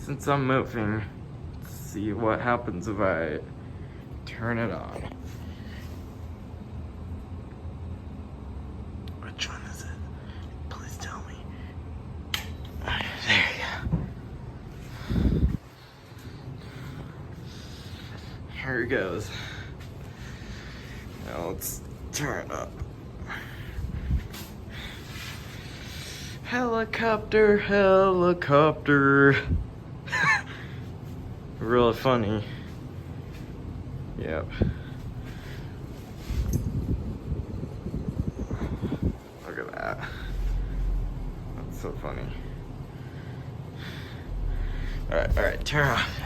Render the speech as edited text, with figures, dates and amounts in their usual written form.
Since I'm moving, let's see what happens if I turn it on. Which one is it? Please tell me. There you go. Here it goes. Now let's turn it up. Helicopter, helicopter. Really funny. Yep. Look at that. That's so funny. Alright, turn off.